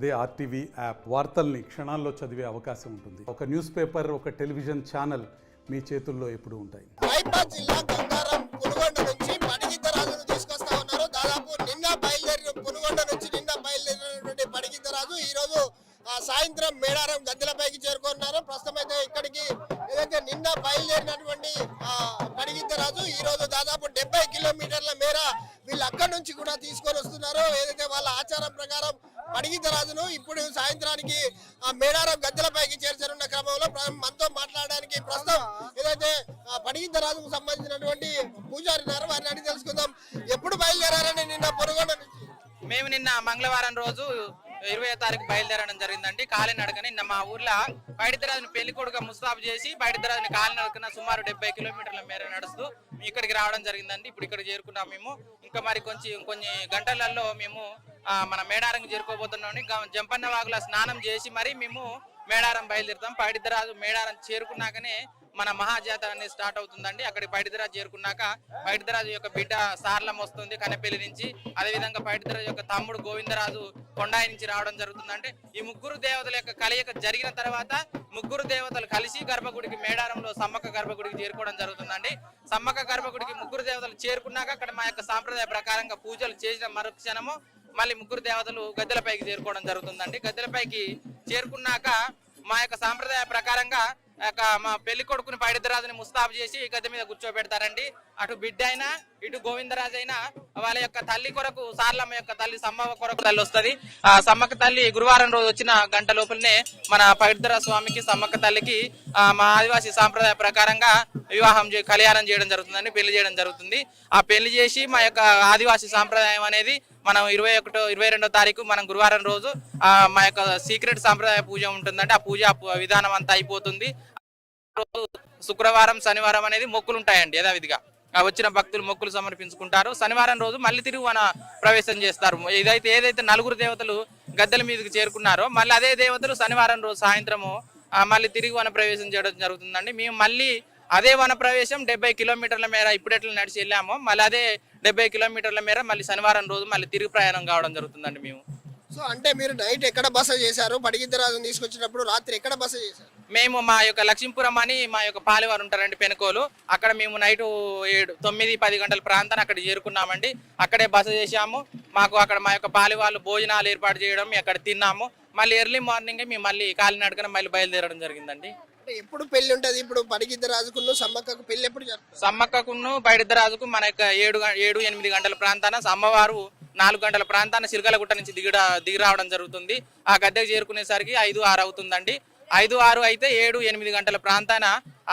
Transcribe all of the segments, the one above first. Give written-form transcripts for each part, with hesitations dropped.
అదే RTV app వార్తల్ని క్షణాల్లో చదివే అవకాశం ఉంటుంది. ఒక న్యూస్ పేపర్, ఒక టెలివిజన్ ఛానల్ మీ చేతుల్లో ఎప్పుడూ ఉంటాయి. మైబాద్ జిల్లా గంగారం పునుగొండ నుంచి పడిగిద్దరాజును తీసుకొస్తా ఉన్నారు. దాదాపు నిన్న బయలుదేరినటువంటి పడిగిద్దరాజు ఈ రోజు సాయంత్రం మేడారం గద్దెలపైకి చేరుకున్నారు. ప్రస్తుతం అయితే ఇక్కడికి ఏదైతే నిన్న బయలుదేరినటువంటి పడిగిద్దరాజు ఈ రోజు దాదాపు 70 కిలోమీటర్ల మేర వీళ్ళు అక్కడి నుంచి కూడా తీసుకొని వస్తున్నారు. ఏదైతే వాళ్ళ ఆచారం ప్రకారం పడిగిద్దరాజును ఇప్పుడు సాయంత్రానికి మేడారం గద్దెలపైకి చేర్చనున్న క్రమంలో మనతో మాట్లాడడానికి ప్రస్తుతం ఏదైతే పడిగిద్దరాజుకు సంబంధించినటువంటి పూజారి ఉన్నారు, వారిని అడిగి తెలుసుకుందాం. ఎప్పుడు బయలుదేరారని నిన్న పొనుగొండ నుంచి? మేము నిన్న మంగళవారం రోజు 20వ తారీఖు బయలుదేరడం జరిగిందండి. కాలినడకని నిన్న మా ఊర్లో పైడిద్దరాజుని పెళ్లి కొడుకు ముస్తాబు చేసి పైడిద్దరాజుని కాలినడకన సుమారు 70 కిలోమీటర్ల మేర నడుస్తూ ఇక్కడికి రావడం జరిగిందండి. ఇప్పుడు ఇక్కడ చేరుకున్నాం మేము. ఇంకా మరి కొన్ని గంటలలో మేము మన మేడారం చేరుకోబోతున్నాం. జంపన్న వాగుల స్నానం చేసి మరి మేము మేడారం బయలుదేరుతాం. పైడిద్దరాజు మేడారం చేరుకున్నాకనే మన మహాజాతర అనేది స్టార్ట్ అవుతుందండి. అక్కడికి పైడిద్దరాజు చేరుకున్నాక పైడిద్దరాజు యొక్క బిడ్డ సార్లం వస్తుంది కన్నెపల్లి నుంచి. అదేవిధంగా పైడిద్దరాజు యొక్క తమ్ముడు గోవిందరాజు కొండాయి నుంచి రావడం జరుగుతుందంటే ఈ ముగ్గురు దేవతల యొక్క కలయిక జరిగిన తర్వాత ముగ్గురు దేవతలు కలిసి గర్భగుడికి మేడారంలో సమ్మక్క గర్భగుడికి చేరుకోవడం జరుగుతుందండి. సమ్మక్క గర్భగుడికి ముగ్గురు దేవతలు చేరుకున్నాక అక్కడ మా యొక్క సాంప్రదాయ ప్రకారంగా పూజలు చేసిన మరుక్షణము మళ్ళీ ముగ్గురు దేవతలు గద్దెలపైకి చేరుకోవడం జరుగుతుందండి. గద్దెలపైకి చేరుకున్నాక మా యొక్క సాంప్రదాయ ప్రకారంగా మా పెళ్లి కొడుకుని పైడిద్దరాజుని ముస్తాబు చేసి గద్దె మీద కూర్చోబెడతారండి. అటు బిడ్డ అయినా ఇటు గోవిందరాజు అయినా వాళ్ళ యొక్క తల్లి కొరకు సార్లమ్మ యొక్క తల్లి సమ్మక్క కొరకు తల్లి వస్తుంది. ఆ సమ్మక్క తల్లి గురువారం రోజు వచ్చిన గంట లోపలనే మన పైడిద్దరాజు స్వామికి సమ్మక్క తల్లికి మా ఆదివాసీ సాంప్రదాయ ప్రకారంగా కళ్యాణం చేయడం జరుగుతుందండి, పెళ్లి చేయడం జరుగుతుంది. ఆ పెళ్లి చేసి మా యొక్క ఆదివాసీ సాంప్రదాయం అనేది మనం 22వ తారీఖు మనం గురువారం రోజు మా యొక్క సీక్రెట్ సాంప్రదాయ పూజ ఉంటుందంటే ఆ పూజ విధానం అంతా అయిపోతుంది. శుక్రవారం శనివారం అనేది మొక్కులు ఉంటాయండి. యథావిధిగా వచ్చిన భక్తులు మొక్కులు సమర్పించుకుంటారు. శనివారం రోజు మళ్ళీ తిరిగి వన ప్రవేశం చేస్తారు. ఏదైతే నలుగురు దేవతలు గద్దెల మీదకి చేరుకున్నారో మళ్ళీ అదే దేవతలు శనివారం రోజు సాయంత్రము మళ్ళీ తిరిగి వన ప్రవేశం చేయడం జరుగుతుందండి. మేము మళ్ళీ అదే వన ప్రవేశం 70 కిలోమీటర్ల మేర ఇప్పుడు ఎట్లా నడిచి వెళ్ళామో మళ్ళీ అదే 70 కిలోమీటర్ల మేర మళ్ళీ శనివారం రోజు మళ్ళీ తిరిగి ప్రయాణం కావడం జరుగుతుందండి. మేము సో అంటే మీరు నైట్ ఎక్కడ బస చేశారు? పడిగిద్దరాజును తీసుకొచ్చినప్పుడు రాత్రి ఎక్కడ బస చేశారు? మేము మా యొక్క లక్ష్మీపురం అని మా యొక్క పాలివారు ఉంటారండి పెనుకోలు. అక్కడ మేము నైట్ 9-10 గంటల ప్రాంతాన్ని అక్కడ చేరుకున్నామండి. అక్కడే బస చేశాము. మాకు అక్కడ మా యొక్క పాలివాళ్ళు భోజనాలు ఏర్పాటు చేయడం అక్కడ తిన్నాము. మళ్ళీ ఎర్లీ మార్నింగ్ మేము మళ్ళీ కాలినడకన మళ్ళీ బయలుదేరడం జరిగిందండి. ఎప్పుడు పెళ్లి ఉంటది? ఇప్పుడు పడిగిద్దరాజుకును సమ్మక్కకు పెళ్లి ఎప్పుడు జరుగుతుంది? సమ్మక్కకును పైడిద్దరాజుకు మన యొక్క 7-8 గంటల ప్రాంతాన అమ్మవారు 4 గంటల ప్రాంతాన సిరిగలగుట్ట నుంచి దిగి రావడం జరుగుతుంది. ఆ గద్దెకు చేరుకునేసరికి 5-6 అవుతుందండి. 5-6 అయితే 7-8 గంటల ప్రాంతాన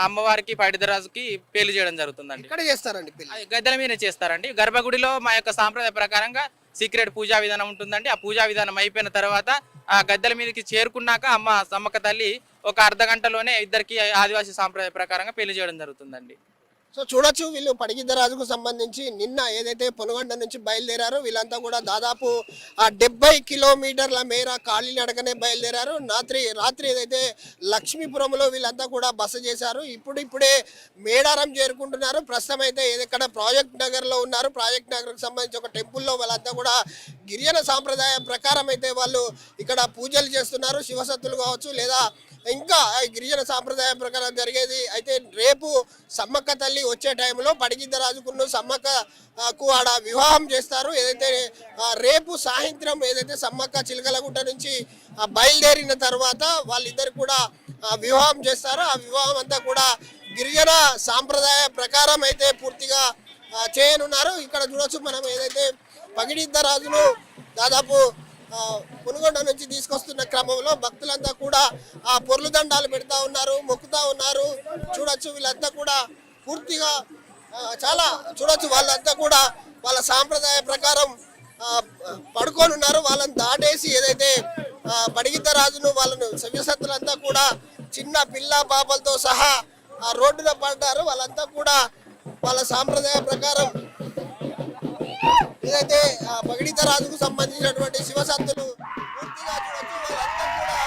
అమ్మవారికి పైడిద్దరాజుకి పెళ్లి చేయడం జరుగుతుందండి. ఇక్కడ చేస్తారండి పెళ్లి? గద్దెల మీద చేస్తారండి. గర్భగుడిలో మా యొక్క సాంప్రదాయ ప్రకారంగా సీక్రెట్ పూజా విధానం ఉంటుందండి. ఆ పూజా విధానం అయిపోయిన తర్వాత ఆ గద్దెల మీదకి చేరుకున్నాక అమ్మ సమ్మక్క తల్లి ఒక అర్ధ గంటలోనే ఇద్దరికి ఆదివాసీ సాంప్రదాయ ప్రకారంగా పెళ్లి చేయడం జరుగుతుందండి. సో చూడొచ్చు, వీళ్ళు పడిగిద్దరాజుకు సంబంధించి నిన్న ఏదైతే పొనుగొండ నుంచి బయలుదేరారో వీళ్ళంతా కూడా దాదాపు 70 కిలోమీటర్ల మేర కాలినడకనే బయలుదేరారు. రాత్రి ఏదైతే లక్ష్మీపురంలో వీళ్ళంతా కూడా బస చేశారు. ఇప్పుడే మేడారం చేరుకుంటున్నారు. ప్రస్తుతం అయితే ఇక్కడ ప్రాజెక్ట్ నగర్లో ఉన్నారు. ప్రాజెక్ట్ నగర్కి సంబంధించి ఒక టెంపుల్లో వాళ్ళంతా కూడా గిరిజన సాంప్రదాయ ప్రకారం అయితే వాళ్ళు ఇక్కడ పూజలు చేస్తున్నారు. శివసత్తులు కావచ్చు లేదా ఇంకా గిరిజన సాంప్రదాయం ప్రకారం జరిగేది. అయితే రేపు సమ్మక్క తల్లి వచ్చే టైంలో పడిగిద్దరాజుకును సమ్మక్కకు ఆడ వివాహం చేస్తారు. ఏదైతే రేపు సాయంత్రం ఏదైతే సమ్మక్క చిలకలగుట్ట నుంచి బయలుదేరిన తర్వాత వాళ్ళిద్దరు కూడా వివాహం చేస్తారు. ఆ వివాహం అంతా కూడా గిరిజన సాంప్రదాయ ప్రకారం అయితే పూర్తిగా చేయనున్నారు. ఇక్కడ చూడొచ్చు మనం ఏదైతే పగిడిద్దరాజును దాదాపు పునుగొండ నుంచి తీసుకొస్తున్న క్రమంలో భక్తులంతా కూడా ఆ పొర్లు దండాలు పెడతా ఉన్నారు, మొక్కుతా ఉన్నారు. చూడొచ్చు వీళ్ళంతా కూడా పూర్తిగా చాలా చూడొచ్చు, వాళ్ళంతా కూడా వాళ్ళ సాంప్రదాయ ప్రకారం పడుకొని ఉన్నారు. వాళ్ళని దాటేసి ఏదైతే పడిగిద్దరాజును వాళ్ళను సవ్యసత్తులంతా కూడా చిన్న పిల్ల పాపలతో సహా ఆ రోడ్డున పడ్డారు. వాళ్ళంతా కూడా వాళ్ళ సాంప్రదాయ ప్రకారం ఏదైతే పగిడిద్దరాజుకు సంబంధించినటువంటి శివసత్తులు పూర్తిగా చూడొచ్చు. వాళ్ళంతా కూడా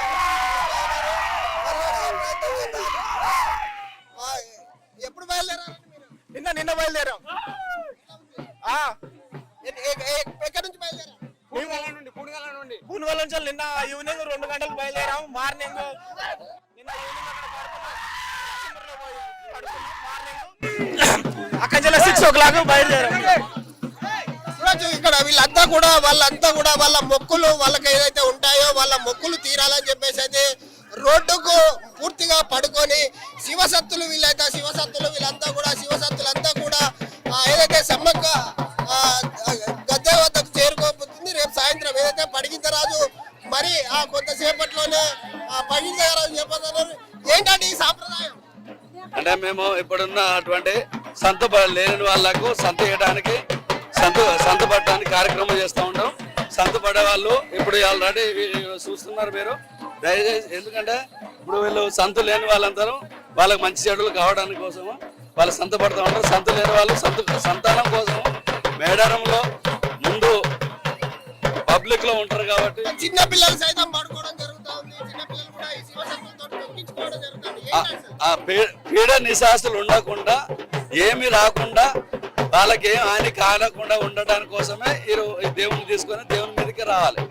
ఎప్పుడు బయలుదేరారు? నిన్న బయలుదేరాం. ఎక్కడి నుంచి బయలుదేరారు? పూనుగల కొత్తపల్లి నుంచి నిన్న ఈవినింగ్ 2 గంటలకు బయలుదేరాము. మార్నింగ్ నిన్న ఈవినింగ్ అక్కడ 6 o'clock బయలుదేరాము. చూడొచ్చు ఇక్కడ వీళ్ళంతా కూడా వాళ్ళ మొక్కులు వాళ్ళకి ఏదైతే ఉంటాయో వాళ్ళ మొక్కులు తీరాలని చెప్పేసి అయితే రోడ్డుకు పూర్తిగా పడుకొని శివసత్తులు వీళ్ళంతా కూడా శివసత్తులంతా కూడా ఏదైతే సమ్మక్క గద్దె వద్దకు చేరుకోబోతుంది. రేపు సాయంత్రం ఏదైతే పడిగింతరాజు మరి ఆ కొంతసేపట్లోనే పడిగింతరాజు చెప్పన్నారు. ఏంటంటే ఈ సాంప్రదాయం అంటే మేము ఇప్పుడున్న అటువంటి సంత లేని వాళ్ళకు సంత చేయడానికి సంత పట్టడానికి కార్యక్రమం చేస్తూ ఉంటాం. సంత పడే వాళ్ళు ఇప్పుడు ఆల్రెడీ చూస్తున్నారు మీరు. దయచేసి ఎందుకంటే ఇప్పుడు వీళ్ళు సంత లేని వాళ్ళందరూ వాళ్ళకి మంచి చెడులు కావడానికి కోసము వాళ్ళు సంత పడుతూ ఉంటారు. సంత లేని వాళ్ళు సంతానం కోసం మేడారంలో ముందు పబ్లిక్ లో ఉంటారు కాబట్టి చిన్న పిల్లలు సైతం పడుకోవడం జరుగుతూ ఉంది. చిన్న పిల్లలు కూడా ఈ శివసత్తులతో తొక్కించుకోవడం జరుగుతుంది. ఆ పీడ నిశాస్తులు ఉండకుండా ఏమి రాకుండా వాళ్ళకి ఏం హాని కానకుండా ఉండడానికి కోసమే ఈ దేవుని తీసుకొని దేవుని మీదకి రావాలి.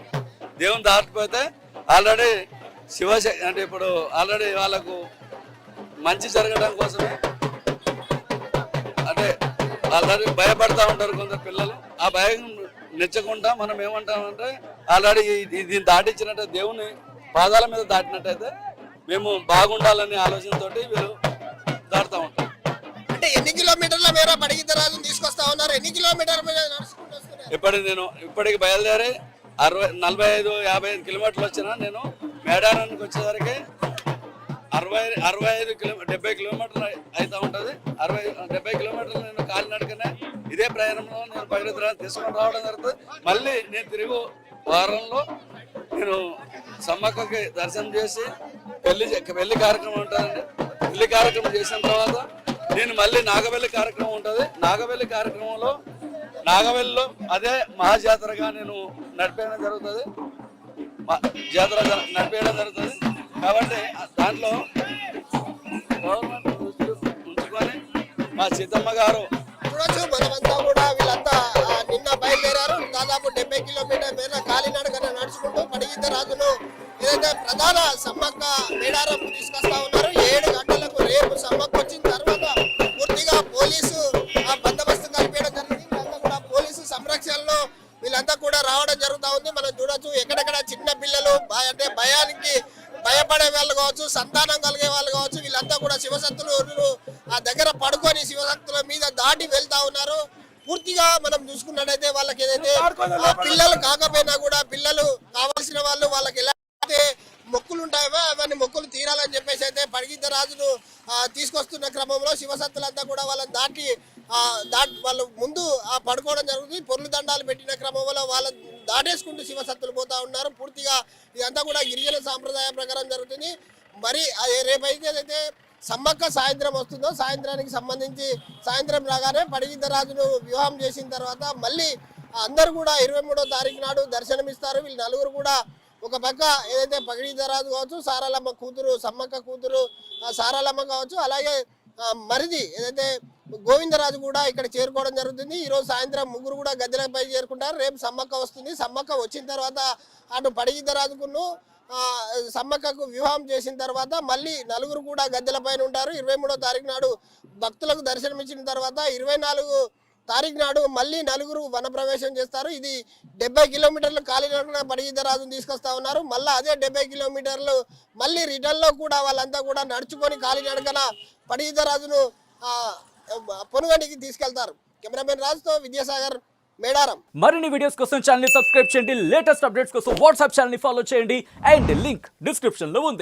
దేవుని దాటిపోతే ఆల్రెడీ శివశక్తి అంటే ఇప్పుడు ఆల్రెడీ వాళ్ళకు మంచి జరగడం కోసమే అంటే ఆల్రెడీ భయపడతా ఉంటారు కొందరు పిల్లలు. ఆ భయం నెచ్చకుండా మనం ఏమంటామంటే ఆల్రెడీ దీన్ని దాటించినట్టు దేవుని పాదాల మీద దాటినట్టయితే మేము బాగుండాలనే ఆలోచనతోటి వీళ్ళు దాటుతూ ఉంటాం. అంటే ఎన్ని కిలోమీటర్ల మేర పడిగిద్దరాజును తీసుకొస్తా ఉన్నారు? ఎన్ని కిలోమీటర్ల మీద నడుచుకుంటూ వస్తున్నారు? ఇప్పటికి బయలుదేరి 45-50 కిలోమీటర్లు వచ్చినా నేను మేడారానికి వచ్చేసరికి 70 కిలోమీటర్లు అవుతూ ఉంటుంది. 70 కిలోమీటర్లు నేను కాలినడకనే ఇదే ప్రయాణంలో నేను పగిడిద్దరాజు తీసుకొని రావడం జరుగుతుంది. మళ్ళీ నేను తిరిగి వారంలో నేను సమ్మక్కకి దర్శనం చేసి పెళ్లి కార్యక్రమం ఉంటుందండి. పెళ్లి కార్యక్రమం చేసిన తర్వాత నేను మళ్ళీ నాగవెల్లి కార్యక్రమం ఉంటుంది. నాగవెల్లి కార్యక్రమంలో నాగవెల్లిలో అదే మహాజాతరగా నేను నడిపేయడం జరుగుతుంది. జాతర నడిపేయడం జరుగుతుంది. కాబట్టి దాంట్లో గవర్నమెంట్ ఉంచుకొని మా సీతమ్మ గారు చూడొచ్చు. మనమంతా కూడా వీళ్ళంతా నిన్న బయలుదేరారు. దాదాపు 70 కిలోమీటర్ మేర కాలినడకన నడుచుకుంటూ పడిగిద్దరాజును ఏదైతే ప్రధాన సమ్మక్క మేడారం తీసుకొస్తా ఉన్నారు. 7 గంటలకు రేపు సమ్మక్క వచ్చిన తర్వాత పూర్తిగా పోలీసు బందోబస్తు కలిపేయడం జరిగింది. వీళ్ళంతా కూడా పోలీసు సంరక్షణలో వీళ్ళంతా కూడా రావడం జరుగుతూ ఉంది. మనం చూడొచ్చు ఎక్కడెక్కడ చిన్న పిల్లలు అంటే భయానికి భయపడే వాళ్ళు కావచ్చు, సంతానం కలిగే వాళ్ళు కావచ్చు, వీళ్ళంతా కూడా శివసత్తులు ఆ దగ్గర పడుకొని శివసత్తుల మీద దాటి వెళ్తా ఉన్నారు. పూర్తిగా మనం చూసుకున్నట్టయితే వాళ్ళకి ఏదైతే పిల్లలు కాకపోయినా కూడా పిల్లలు కావాల్సిన వాళ్ళు వాళ్ళకి ఎలా అయితే మొక్కులు ఉంటాయో అవన్నీ మొక్కులు తీరాలని చెప్పేసి అయితే పడిగిద్దరాజును తీసుకొస్తున్న క్రమంలో శివసత్తులంతా కూడా వాళ్ళని దాటి వాళ్ళు ముందు పడుకోవడం జరుగుతుంది. పొర్లు దండాలు పెట్టిన క్రమంలో వాళ్ళ దాటేసుకుంటూ శివసత్తులు పోతా ఉన్నారు. పూర్తిగా ఇదంతా కూడా గిరిజన సాంప్రదాయం ప్రకారం జరుగుతుంది. మరి రేపైతే ఏదైతే సమ్మక్క సాయంత్రం వస్తుందో సాయంత్రానికి సంబంధించి సాయంత్రం రాగానే పడిగిద్దరాజును వివాహం చేసిన తర్వాత మళ్ళీ అందరూ కూడా 23వ తారీఖు నాడు దర్శనమిస్తారు. వీళ్ళు నలుగురు కూడా ఒక పక్క ఏదైతే పగిడిద్దరాజు కావచ్చు, సారాలమ్మ కూతురు సమ్మక్క కూతురు సారాలమ్మ కావచ్చు, అలాగే మరిది ఏదైతే గోవిందరాజు కూడా ఇక్కడ చేరుకోవడం జరుగుతుంది. ఈరోజు సాయంత్రం ముగ్గురు కూడా గద్దెలపై చేరుకుంటారు. రేపు సమ్మక్క వస్తుంది. సమ్మక్క వచ్చిన తర్వాత అటు పడిగిద్దరాజుకును సమ్మక్కకు వివాహం చేసిన తర్వాత మళ్ళీ నలుగురు కూడా గద్దెల పైన ఉంటారు. 23వ తారీఖు నాడు భక్తులకు దర్శనం ఇచ్చిన తర్వాత 24 తారీఖు నాడు మళ్ళీ నలుగురు వనప్రవేశం చేస్తారు. ఇది 70 కిలోమీటర్లు కాలినడకన పడిగిద్దరాజును తీసుకొస్తా ఉన్నారు. మళ్ళీ అదే 70 కిలోమీటర్లు మళ్ళీ రిటర్న్లో కూడా వాళ్ళంతా కూడా నడుచుకొని కాలినడకన పడిగిద్దరాజును పొనుగంటికి తీసుకెళ్తారు. కెమెరామెన్ రాజుతో విద్యాసాగర్, మేడారం. మరిన్ని వీడియోస్ కోసం ఛానల్ ని సబ్స్క్రైబ్ చేయండి. లేటెస్ట్ అప్డేట్స్ కోసం వాట్సాప్ ఛానల్ ని ఫాలో చేయండి. అండ్ లింక్ డిస్క్రిప్షన్ లో ఉంది.